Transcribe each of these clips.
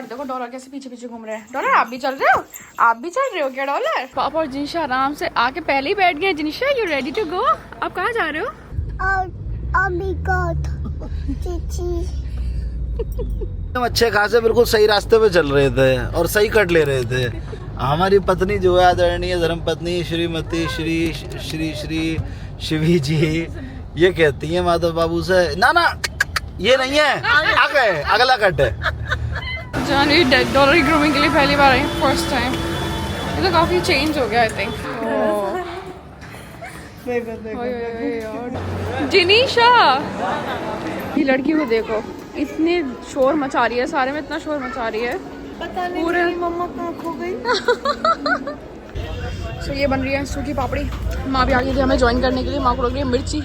Dollar देखो, dollar कैसे पीछे पीछे घूम रहे हैं। डॉलर आप भी चल रहे हो? आप भी चल रहे हो क्या डॉलर? पापा और जिनिशा आराम से आके पहले ही बैठ गए। जिनिशा यू रेडी टू गो? आप कहाँ जा रहे हो? हम अच्छे खासे बिल्कुल सही रास्ते पे चल रहे थे और सही कट ले रहे थे। हमारी पत्नी जो है आदरणीय धर्म पत्नी श्रीमती श्री श्री श्री शिवी जी ये कहती है माधव बाबू से, ना ना ये नहीं है, आगे अगला कट है। जानी डॉलर की ग्रूमिंग के लिए पहली बार आई, फर्स्ट टाइम। ये तो काफी चेंज हो गया आई थिंक। जिनिशा ये लड़की को देखो, इतने शोर मचा रही है, सारे में इतना शोर मचा रही है। पता नहीं पूरे मम्मा कहाँ खो गई। तो ये बन रही है सूखी पापड़ी। माँ भी आ गई थी हमें ज्वाइन करने के लिए। माँ को लग रही है मिर्ची।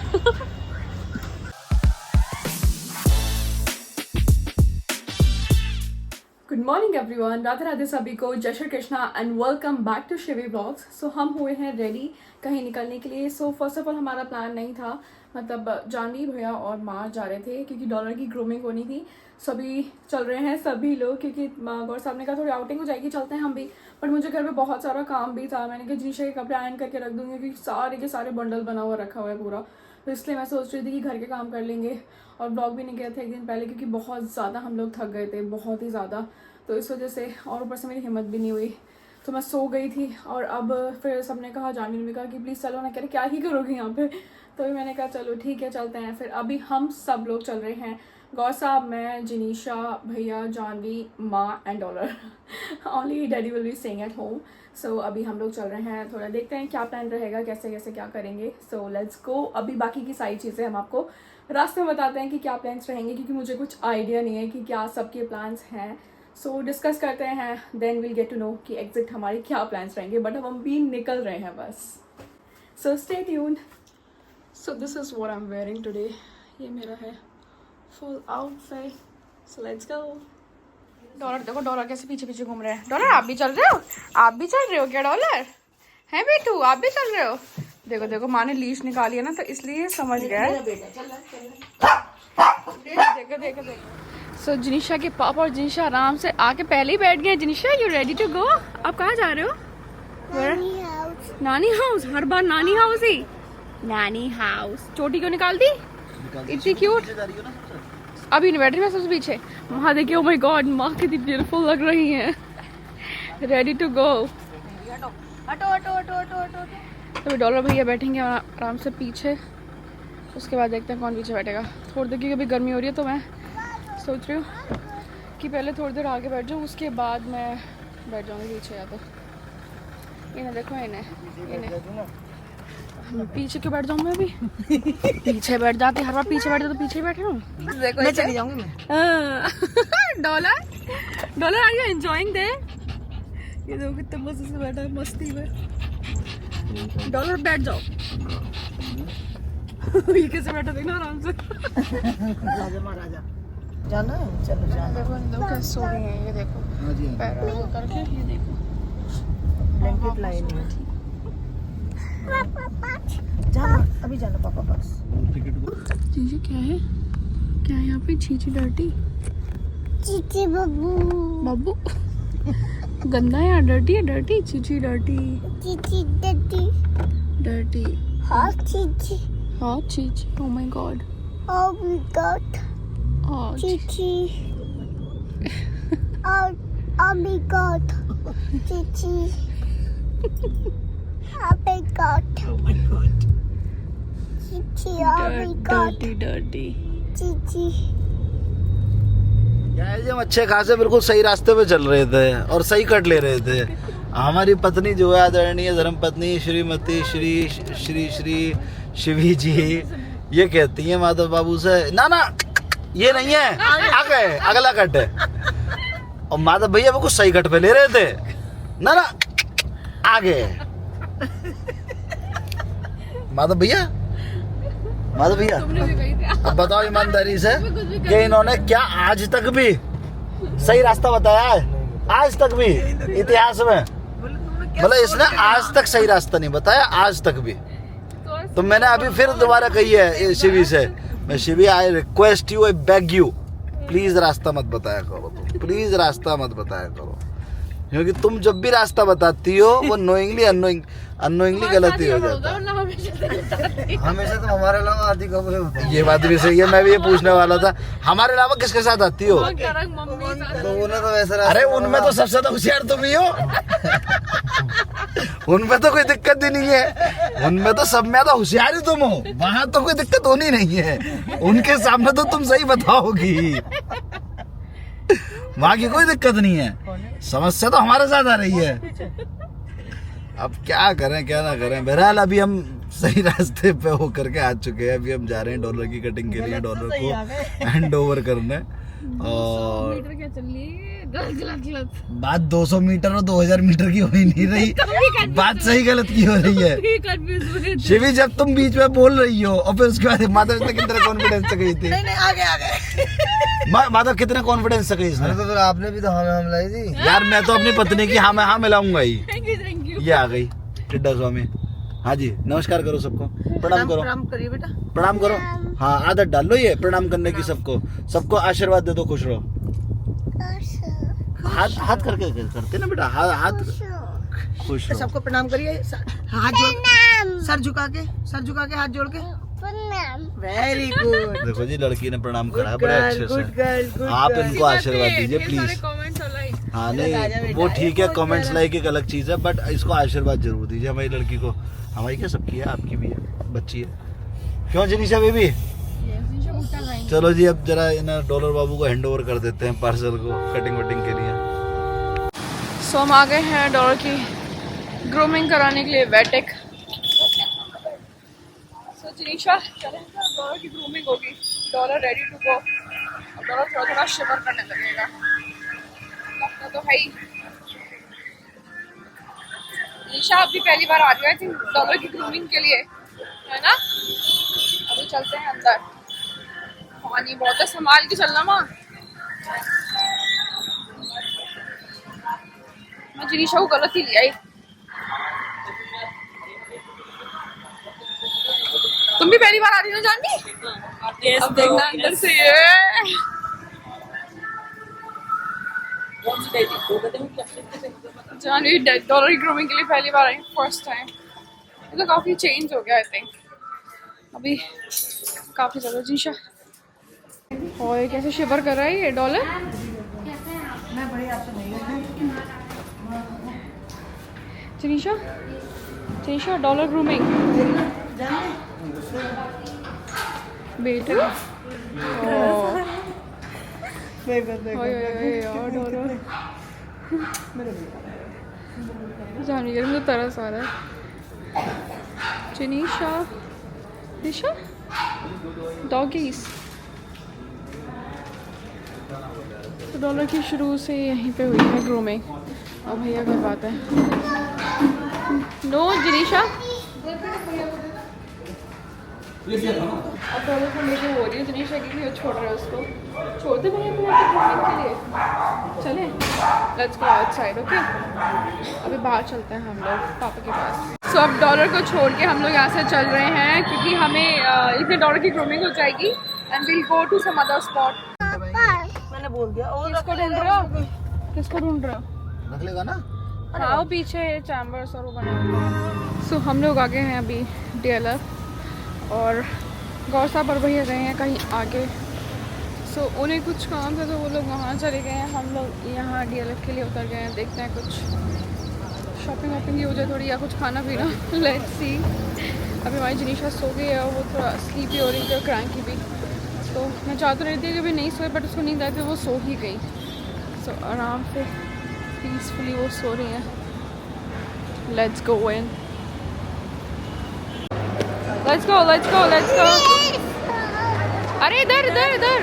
Good morning everyone, Radhe Radhe सभी को, जय Shri Krishna and welcome back to Shivi blogs. So हम हुए हैं रेडी कहीं निकलने के लिए। सो फर्स्ट ऑफ ऑल हमारा प्लान नहीं था, मतलब जानवी भैया और माँ जा रहे थे क्योंकि डॉलर की ग्रूमिंग होनी थी। सभी चल रहे हैं सभी लोग, क्योंकि गौर साहब ने कहा थोड़ी आउटिंग हो जाएगी, चलते हैं हम भी। बट मुझे घर पे बहुत सारा काम भी था। मैंने कहा जिनिशा के कपड़े आयरन करके रख दूंगी क्योंकि सारे के सारे बंडल बना हुआ रखा हुआ है पूरा। तो इसलिए मैं सोच रही थी कि घर के काम कर लेंगे। और ब्लॉग भी नहीं गए थे एक दिन पहले क्योंकि बहुत ज़्यादा हम लोग थक गए थे, बहुत ही ज़्यादा। तो इस वजह से, और ऊपर से मेरी हिम्मत भी नहीं हुई, तो मैं सो गई थी। और अब फिर सबने कहा, जानवी ने कहा कि प्लीज़ चलो ना। कह रहे क्या ही करोगे यहाँ पे? तो मैंने कहा चलो ठीक है चलते हैं। फिर अभी हम सब लोग चल रहे हैं, गौर साहब, मैं, जिनिशा, भैया, जानवी, माँ and dollar. Only daddy will be staying at home. So अभी हम लोग चल रहे हैं, थोड़ा देखते हैं क्या प्लान रहेगा, कैसे कैसे क्या करेंगे। So let's go. अभी बाकी की सारी चीज़ें हम आपको रास्ते में बताते हैं कि क्या प्लान्स रहेंगे, क्योंकि मुझे कुछ आइडिया नहीं है कि क्या सबके प्लान्स हैं। सो डिस्कस करते हैं, then will get to know कि एग्जैक्ट हमारे क्या प्लान्स रहेंगे। बट अब हम भी निकल रहे हैं बस। So stay tuned. So this is what I am wearing today. ये मेरा है full outfit. So let's go. Dollar देखो, डॉलर कैसे पीछे पीछे घूम रहे हैं। डॉलर आप भी चल रहे हो? आप भी चल रहे हो क्या डॉलर? है बेटू आप भी चल रहे हो? देखो देखो, माँ ने लीश निकाली है ना, तो इसलिए समझ गया है। देखो देखो देखो। सो जिनिशा के पापा और जिनिशा आराम से आके पहले ही बैठ गए। जिनिशा यू रेडी टू गो? आप कहाँ जा रहे हो? नानी हाउस। हर बार नानी हाउस ही। नानी हाउस। चोटी क्यों निकाल दी? इतनी क्यूट। अभी नहीं बैठ रही मैं सबसे पीछे। माँ देखिए, ओ माय गॉड, माँ कितनी ब्यूटीफुल लग रही हैं। Ready to go. तो डॉलर भैया बैठेंगे आराम से पीछे, उसके बाद देखते हैं कौन पीछे बैठेगा। थोड़ी देर, क्योंकि अभी गर्मी हो रही है तो मैं सोच रही हूँ कि पहले थोड़ी देर आगे बैठ जाऊँ, उसके बाद मैं बैठ जाऊँगी पीछे। या तो इन्हें देखो, इन्हें पीछे क्यों बैठ जाऊँ मैं? अभी पीछे बैठ जाती, हर बार पीछे बैठे तो पीछे ही बैठे हूँ। देखो मैं चली जाऊँगी मैं। डॉलर आर यू एंजॉयिंग दे? ये देखो कितने मजे से बैठा है, मस्ती में। डॉलर बैठ जाओ। ये कैसे बैठा देखना आराम से। राजा महाराजा जाना है, चलो जाना। देखो कैसे सो रही हैं, ये देखो पैर आगे करके, ये देखो ब्लैंकेट लाए नहीं। जाना अभी, जाना पापा पास। चीची क्या है? क्या है यहाँ पे? चीची डर्टी। चीची बब्बू। बब्बू गंदा है यार, डर्टी है। Dirty Chichi, dirty Chichi dirty dirty. हाँ चीची। हाँ Chichi. Oh my God. Oh my God. Chichi. Oh my God. Chichi. Oh my God. Oh my God. Chichi. Oh my God. Dirty dirty Chichi. हम अच्छे खासे बिल्कुल सही रास्ते पे चल रहे थे और सही कट ले रहे थे। हमारी पत्नी जो है आदरणीय धर्म पत्नी श्रीमती श्री श्री श्री शिवी जी ये कहती है माधव बाबू से, ना ना ये नहीं है, आगे अगला कट है। और माधव भैया वो कुछ सही कट पे ले रहे थे, ना ना आगे। माधव भैया अब बताओ ईमानदारी से कि इन्होंने क्या आज तक भी सही रास्ता बताया है? आज तक भी इतिहास में, मतलब इसने आज तक सही रास्ता नहीं बताया, आज तक भी। तो मैंने अभी फिर दोबारा कही है शिवी से, मैं Shivi I request you, I beg you please रास्ता मत बताया करो, तुम प्लीज रास्ता मत बताया करो, क्योंकि तुम जब भी रास्ता बताती हो वो नोइंगली अनोइंगली गलती हो जाता है। हमेशा तो हमारे अलावा आदि कब होता है। ये बात भी सही है, मैं भी ये पूछने वाला था, हमारे अलावा किसके साथ आती हो? तो उन्हें तो वैसा अरे उनमें तो सबसे ज्यादा होशियार तुम ही हो। उनमें तो कोई दिक्कत ही नहीं है, उनमें तो सब में ज्यादा होशियार ही तुम हो, वहां तो कोई दिक्कत होनी नहीं है, उनके सामने तो तुम सही बताओगी, वहां की कोई दिक्कत नहीं है, समस्या तो हमारे साथ आ रही है। अब क्या करें क्या ना करें, बहरहाल अभी हम सही रास्ते पे हो करके आ चुके हैं, अभी हम जा रहे हैं डॉलर की कटिंग के लिए, डॉलर को हैंड ओवर करने। और क्या चल रही है? गलत बात 200 मीटर और 2000 मीटर की हो ही नहीं रही, बात सही गलत की हो रही है। शिवी जब तुम बीच में बोल रही हो और फिर उसके बाद माधव ने कितने कॉन्फिडेंस से कही थी, नहीं आगे माधव कितने कॉन्फिडेंस से कही इसने? तो फिर आपने भी तो हमें हमलाई थी यार मैं तो अपनी पत्नी की हाँ मैं हाँ मिलाऊंगा ही। थैंक यू ये आ गई टिड्डा स्वामी। हाँ जी नमस्कार करो सबको, प्रणाम करो, प्रणाम करिए बेटा, प्रणाम करो। हाँ आदत डाल लो ये प्रणाम करने की, सबको आशीर्वाद दे दो, खुश रहो। हाथ करके करते ना बेटा, हाथ खुश रहो। सबको प्रणाम करिए, हाथ जोड़, सर झुका के हाथ जोड़ के वेरी गुड। देखो जी लड़की ने प्रणाम करा है बड़े अच्छे से, आप इनको आशीर्वाद दीजिए प्लीज। हाँ नहीं वो ठीक है, कमेंट्स लाइक एक अलग चीज है, बट इसको आशीर्वाद जरूर दीजिए हमारी लड़की को, हमारी क्या सबकी है, आपकी भी है, बच्ची है, क्यों जनीशा बेबी? चलो जी अब जरा इन डॉलर बाबू को हैंड ओवर कर देते हैं पार्सल को कटिंग वटिंग के लिए। सो हम आ गए हैं डॉलर की ग्रूमिंग कराने के लिए वेटेक। सो जनीशा चलें, डॉलर की ग्रूमिंग होगी, Dollar ready to go, Dollar थोड़ा थोड़ा शिवर करने लगेगा, लगता तो है ही। जनीशा अभी पहली बार आ रही है डॉलर की ग्रूमिंग के लिए, है ना? अभी चलते हैं अंदर, पानी बहुत है, संभाल के चलना माँ। मैं जनीशा को गलत ही लिया ही। तुम भी पहली बार आ रही हो जानवी? अब देखना अंदर से ये जानवी डॉलर की ग्रूमिंग के लिए पहली बार आई, फर्स्ट टाइम। तो काफी चेंज हो गया आई थिंक अभी, काफी ज्यादा। जीशा और ये कैसे शिवर कर रहा है ये डॉलर? जनीशा डॉलर ग्रूमिंग बेटे जानिए मुझे तरस आ रहा है। जनीशा डॉगीज तो डॉलर की शुरू से यहीं पे हुई है ग्रूमिंग। अब भैया क्या बात है, नो जनीशा अब डॉलर को लेके हो रही है जनीशा की, वो छोड़ रहे हैं उसको, छोड़ते भैया ग्रूमिंग के लिए। चले लेट्स गो आउटसाइड, ओके? अभी बाहर चलते हैं हम लोग पापा के पास। सो अब डॉलर को छोड़ के हम लोग यहाँ से चल रहे हैं, क्योंकि हमें इतने डॉलर की ग्रूमिंग हो जाएगी and will go to some other spot. मैंने बोल दिया। और किसको ढूंढ रहे हो? किसको ढूंढ रहे हो? रख लेगा ना? हाँ वो पीछे चैम्बर्स और वो बने हुए हैं। सो हम लोग आगे हैं अभी DLF, और गौर साहब और भैया गए हैं कहीं आगे। सो उन्हें कुछ काम था तो वो लोग वहाँ चले गए हैं, हम लोग यहाँ DLF के लिए उतर गए हैं। देखते हैं कुछ शॉपिंग वॉपिंग की हो जाए थोड़ी, या कुछ खाना पीना, लेट्स सी। अभी हमारी जनीशा सो गई है, वो थोड़ा स्लीपी हो रही थी और क्रैंकी भी, तो मैं चाह तो रही थी कि अभी नहीं सोए, बट उसको नींद आई थी, वो सो ही गई। सो आराम से पीसफुली वो सो रही हैं। Let's go in, let's go let's go let's go. अरे इधर इधर इधर,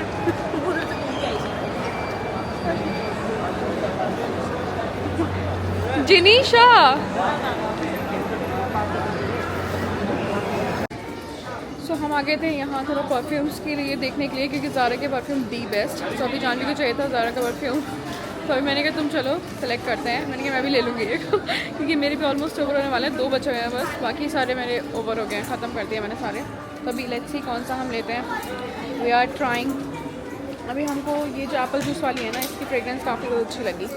जनीशा सो हम आ गए थे यहाँ थोड़ा परफ्यूम्स के लिए देखने के लिए, क्योंकि ज़ारा के परफ्यूम दी बेस्ट। सो अभी जानवी को चाहिए था ज़ारा का परफ्यूम, तो अभी मैंने कहा तुम चलो सेलेक्ट करते हैं। मैंने कहा मैं भी ले लूँगी एक क्योंकि मेरे भी ऑलमोस्ट ओवर होने वाले हैं, 2 बचे हुए हैं बस, बाकी सारे मेरे ओवर हो गए हैं, ख़त्म कर दिए मैंने सारे। तो अभी लेट्स सी कौन सा हम लेते हैं। वी आर ट्राइंग अभी हमको ये जो एप्पल जूस वाली है ना, इसकी फ्रेग्रेंस काफ़ी अच्छी लगी,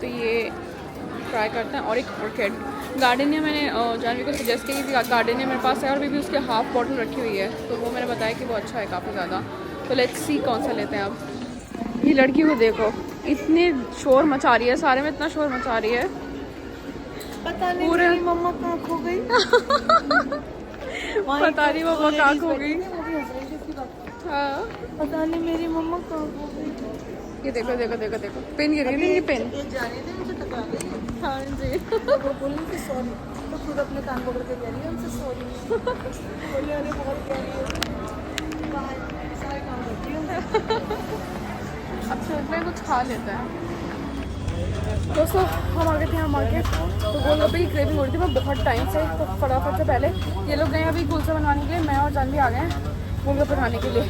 तो ये ट्राई करते हैं। और एक ऑर्किड गार्डनिया मैंने जानवी को सजेस्ट की थी, गार्डनिया मेरे पास है और भी उसके हाफ बॉटल रखी हुई है, तो वो मैंने बताया कि वो अच्छा है काफ़ी ज़्यादा। तो लेट्स सी कौन सा लेते हैं अब। ये लड़की को देखो, इतने शोर मचा रही है, सारे में इतना शोर मचा रही है, पता नहीं पूरे मेरी मम्मा कहाँ खो गई। पता नहीं मम्मा कहाँ खो गई। हाँ पता नहीं मेरी मम्मा कहाँ खो गई। ये देखो देखो देखो देखो, पेन गिर गई, ये पेन। ये जा रहे थे मुझे टकरा गई। हाँ जी। वो बोली कि सॉरी, तो खुद अपने कान पकड़ के कह रही है हमसे सॉरी। बोले अरे बहुत कह रही है, बाहर सारे काम करती हूँ। अब चलते हैं, कुछ खा लेते हैं। दोस्तों हम आ गए थे यहाँ मार्केट, तो गोलगप्पे की क्रेविंग हो रही थी मैं बहुत टाइम से, तो फटाफट से पहले ये लोग गए अभी कुलचा बनवाने के लिए, मैं और जानवी आ गए हैं गोलगप्पे खाने के लिए।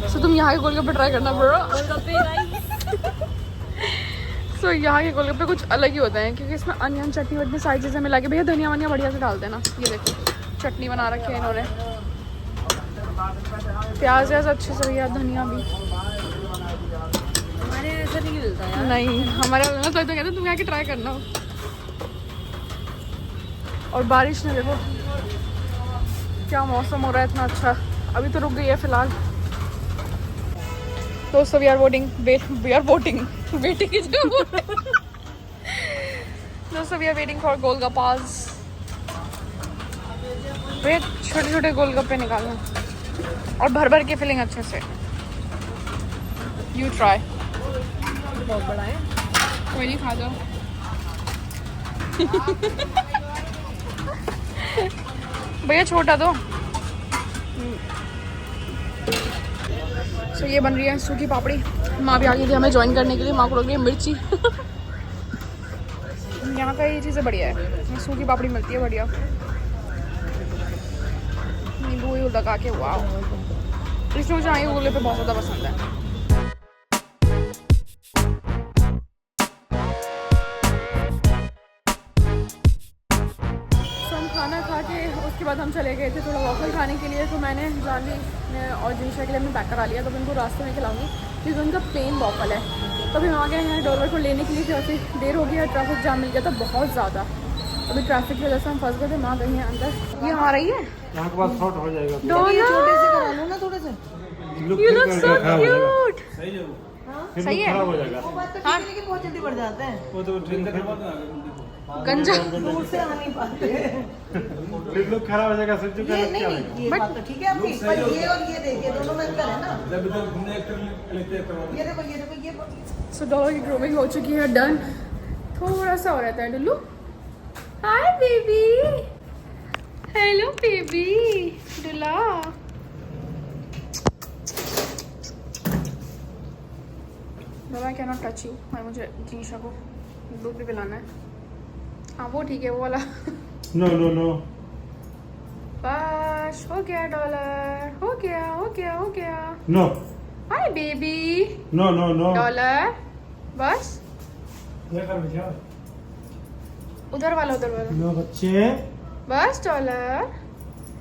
सो तुम यहाँ के गोलगप्पे ट्राई करना ब्रो। सो यहाँ के गोलगप्पे कुछ अलग ही होते हैं, क्योंकि इसमें अनियन चटनी वटनी सारी चीज़ें मिला के, भैया धनिया वनिया बढ़िया से डाल देना। ये देखो चटनी बना रखी है इन्होंने, प्याज व्याज अच्छे से भैया, धनिया भी। हमारे ऐसा नहीं मिलता यार। नहीं हमारे तो कहते हैं तुम यहाँ के ट्राई करना। और बारिश ने देखो क्या मौसम हो रहा है इतना अच्छा, अभी तो रुक गई है फिलहाल। दोस्तों we are voting, waiting is दोस्तों we are waiting for golgappas. वे छोटे छोटे गोलगप्पे निकालना और भर भर के फिलिंग अच्छे से। You try. बहुत बड़ा है। कोई नहीं, खा जाओ। भैया छोटा दो। सो ये बन रही है सूखी पापड़ी। माँ भी आ गई थी हमें ज्वाइन करने के लिए, माँ को लग रही है मिर्ची। यहाँ का ये चीज़ें बढ़िया है, सूखी पापड़ी मिलती है बढ़िया, नींबू लगा के। वाह, इसमें मुझे ये गोले पे बहुत ज़्यादा पसंद है। खाना खा के उसके बाद हम चले गए थे थोड़ा वॉफल खाने के लिए, तो मैंने जानवी और जिनिशा के लिए मैं पैक करा लिया, तो उनको रास्ते में खिलाऊंगी क्योंकि उनका प्लेन वॉफल है। तो अभी हम आ गए हैं डॉलर को लेने के लिए, काफ़ी देर हो गई है, ट्रैफिक जाम मिल गया था बहुत ज़्यादा। अभी ट्रैफिक की वजह से हम फंस गए थे, माँ गई हैं अंदर। ये आ रही है यहाँ के बाद शॉर्ट हो जाएगा। छोटे से करा लो ना थोड़े से। You look so cute. सही है, खराब हो जाएगा। वो बात तो ठीक है, लेकिन बहुत जल्दी बढ़ जाते हैं। वो तो गंजा। दूर से आ नहीं पाते। फिर लोग खराब हो जाएगा। सब्जी का ये नहीं, ये बात तो ठीक है आपकी, पर ये और ये देखिए दोनों में अंतर है ना। ये देखो ये। सो डॉलर की ग्रूमिंग हो चुकी है, डन। थोड़ा सा हो रहता है Dullu. Hi baby, hello baby Dula. Dola can not touch you. मैं मुझे जीशा को दूध भी पिलाना है। हाँ वो ठीक है, वो वाला। नो बस हो गया डॉलर, हो गया। No hi baby. No Dollar बस उधर वाला नो बच्चे। बस डॉलर।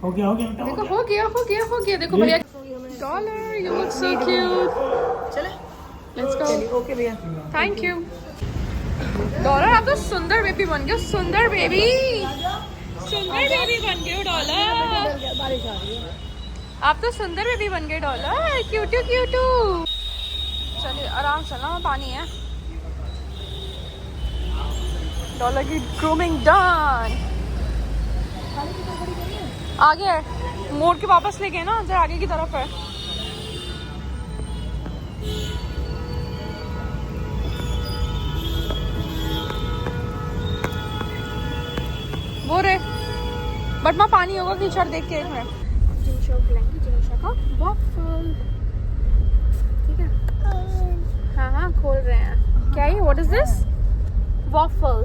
हो गया देखो हो गया देखो भैया। Dollar you look so cute. चले लेट्स गो। ओके भैया, थैंक यू। डॉलर आप तो सुंदर बेबी बन गए, सुंदर बेबी बन गए डॉलर। बारिश आ रही है। आप तो सुंदर बेबी बन गए डॉलर, क्यूटू। चलिए आराम से ना, पानी है। डॉलर की ग्रूमिंग डन। आगे मोड़ के वापस ले गए ना, जरा आगे की तरफ है। वो रे बट माँ पानी होगा कीचड़ देख के एक मिनट। जिनिशा को खिलाएंगे, जिनिशा का वॉफल। ठीक है, हाँ खोल रहे हैं। क्या है, what is this? Waffle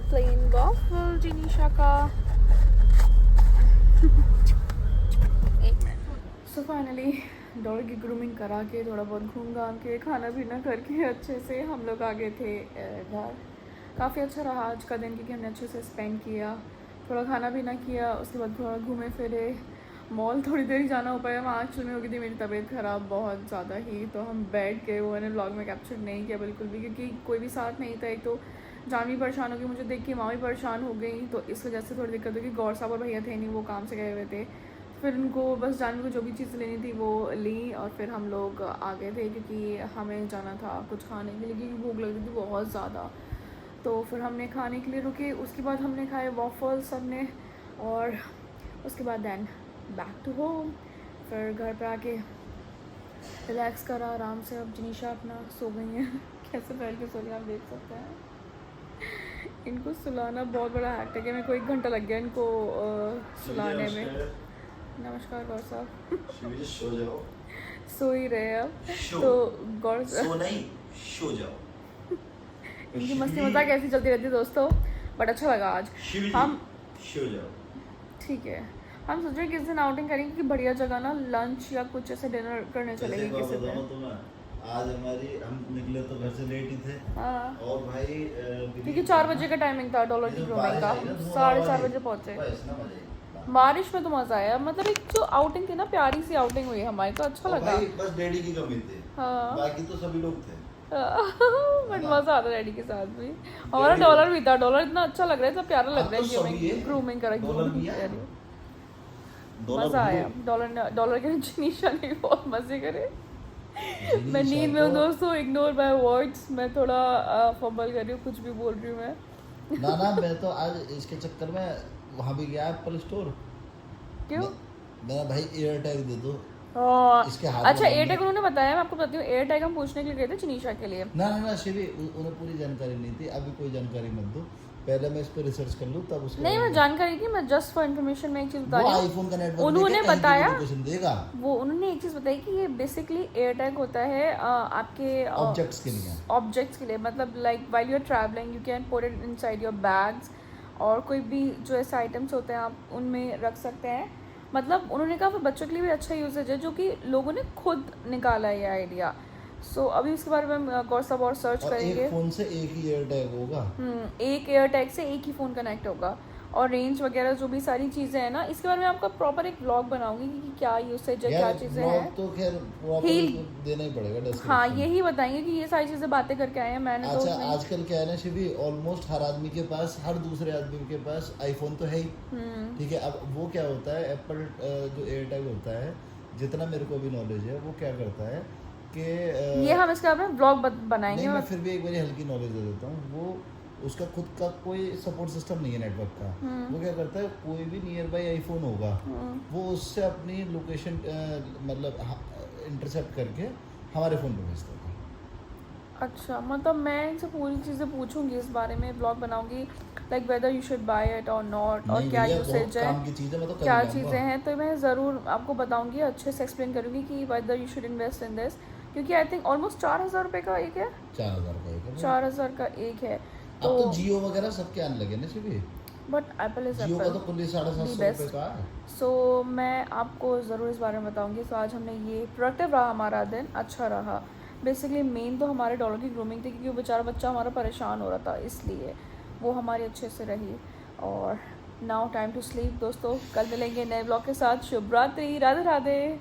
plain waffle Jinisha का। एक मिनट। सो फाइनली डॉल की ग्रूमिंग करा के, थोड़ा बहुत घूम घाम के, खाना पीना करके अच्छे से हम लोग आ गए थे घर। काफ़ी अच्छा रहा आज का दिन, क्योंकि हमने अच्छे से स्पेंड किया, थोड़ा खाना पीना किया, उसके बाद थोड़ा घूमे फिरे मॉल थोड़ी देर ही जाना हो पाया, वहाँ एक्चुअली में हो गई थी मेरी तबीयत ख़राब बहुत ज़्यादा ही, तो हम बैठ के वो मैंने व्लॉग में कैप्चर नहीं किया बिल्कुल भी, क्योंकि कोई भी साथ नहीं था। एक तो जान भी परेशान हो गई, मुझे देख के माँ भी परेशान हो गई, तो इस वजह से थोड़ी दिक्कत होगी। गौर साहब और भैया थे नहीं, वो काम से गए हुए थे। फिर उनको बस जानवी को जो भी चीज़ लेनी थी वो ली, और फिर हम लोग आ गए थे क्योंकि हमें जाना था कुछ खाने के लिए, क्योंकि भूख लग रही थी बहुत ज़्यादा। तो फिर हमने खाने के लिए रुके, उसके बाद हमने खाए वॉफल्स सबने, और उसके बाद दैन बैक टू होम। फिर घर पे आके रिलैक्स करा आराम से। अब जनीशा अपना सो गई हैं कैसे बैठ के सो रही हैं आप देख सकते हैं। इनको सुलाना बहुत बड़ा हैक्ट है कि मेरे को 1 घंटा लग गया इनको सुलाने में। नमस्कार गौर साहब। सो जाओ। सो ही रहे अब शो। तो गौर सो नहीं, सो जाओ। इनकी मस्ती मजाक कैसी चलती रहती है दोस्तों, बट अच्छा लगा आज। हम सो जाओ। ठीक है, हम सोच रहे हैं किस दिन आउटिंग करेंगे कि बढ़िया जगह ना लंच या कुछ ऐसे डिनर करने चलेंगे किसी दिन। आज हम निकले तो घर से लेट ही थे। हाँ, और भाई क्योंकि 4 बजे का टाइमिंग था डॉलर की ग्रूमिंग का, 4:30 बजे पहुंचे। बारिश में तो मजा आया, मतलब एक जो आउटिंग थी ना, प्यारी सी आउटिंग हुई हमारी, तो अच्छा लगा। बस डैडी की कमी थी, हाँ बाकी तो सभी लोग थे। बट मजा आता डैडी के साथ भी। हमारा डॉलर भी था, डॉलर इतना अच्छा लग रहा है, इतना प्यारा लग रहा है ग्रूमिंग करा। मजा आया। डॉलर के जनीशा ने भी बहुत मजे करे। मैं नींद में हूँ दोस्तों, इग्नोर माय वर्ड्स, मैं थोड़ा फंबल कर रही हूँ, कुछ भी बोल रही हूँ मैं। ना मैं तो आज इसके चक्कर में वहाँ भी गया एप्पल स्टोर। क्यों? मेरा भाई एयर टैग दे दो इसके हाथ। अच्छा, एयर टैग उन्होंने बताया, मैं आपको बताती हूँ। एयर टैग हम पूछने के लिए गए थे जनीशा के लिए। ना शिवी, उन्हें पूरी जानकारी नहीं थी। अभी कोई जानकारी मत दो, पहले मैं इस पर रिसर्च कर लूँ तब उसके। नहीं, मैं जानकारी की, मैं जस्ट फॉर इन्फॉर्मेशन में एक चीज बता रही हूँ। आईफोन का नेटवर्क उन्होंने बताया, देगा वो उन्होंने एक चीज बताई कि ये बेसिकली एयर टैग होता है आपके ऑब्जेक्ट्स के लिए, मतलब like while you are travelling you can put it inside your bags, और कोई भी जो ऐसे आइटम्स होते हैं आप उनमें रख सकते हैं। मतलब उन्होंने कहा बच्चों के लिए भी अच्छा यूजेज है, जो कि लोगों ने खुद निकाला है ये आइडिया। सो अभी इसके बारे में हम गौर साहब और सर्च करेंगे। एक फोन से एक ही एयर टैग होगा। एक एयर टैग से एक ही फ़ोन कनेक्ट होगा, और रेंज वगैरह जो भी सारी चीज़ें हैं ना, इसके बारे में आपका प्रॉपर एक व्लॉग बनाऊंगी कि क्या यूसेज है, क्या चीज़ें हैं। तो खैर प्रॉपर देना ही पड़ेगा डिस्क्रिप्शन। हाँ, यही बताएंगे कि ये सारी चीज़ें बातें करके आए हैं मैंने। अच्छा, तो आजकल क्या है ना शिवी, ऑलमोस्ट हर आदमी के पास, हर दूसरे आदमी के पास आईफोन तो है ही। ठीक है, अब वो क्या होता है, एप्पल जो एयर टैग होता है, जितना मेरे को भी नॉलेज है, वो क्या करता है कि ये हम इसके बारे में ब्लॉग बनाएंगे। मैं फिर भी एक बार हल्की नॉलेज दे देता हूँ। वो उसका खुद का कोई सपोर्ट सिस्टम नहीं है नेटवर्क का। वो क्या करता है, कोई भी नियर बाई आईफोन होगा, वो उससे अपनी लोकेशन मतलब इंटरसेप्ट करके हमारे फ़ोन पे भेजता है। अच्छा, मतलब मैं इनसे पूरी चीज़ें पूछूंगी, इस बारे में ब्लॉग बनाऊंगी, like whether you should buy it और नॉट, और क्या यूसेज है, क्या चीज़ें हैं। तो मैं ज़रूर आपको बताऊंगी, अच्छे से एक्सप्लेन करूंगी कि whether you should invest in this, क्योंकि आई थिंक ऑलमोस्ट 4000 रुपये का एक है। 4000 का एक है। तो जियो वगैरह सबके आने लगे ना शिवी, बट एप्पल इज जियो का तो कुल 750 रुपये का है। सो मैं आपको ज़रूर इस बारे में बताऊंगी। सो आज हमने ये प्रोडक्टिव रहा, हमारा दिन अच्छा रहा। बेसिकली मेन तो हमारे डॉलर की ग्रूमिंग थी, क्योंकि वो बेचारा बच्चा हमारा परेशान हो रहा था, इसलिए वो हमारी अच्छे से रही। और नाउ टाइम टू स्लीप दोस्तों, कल मिलेंगे नए ब्लॉग के साथ। शुभ रात्रि, राधे राधे।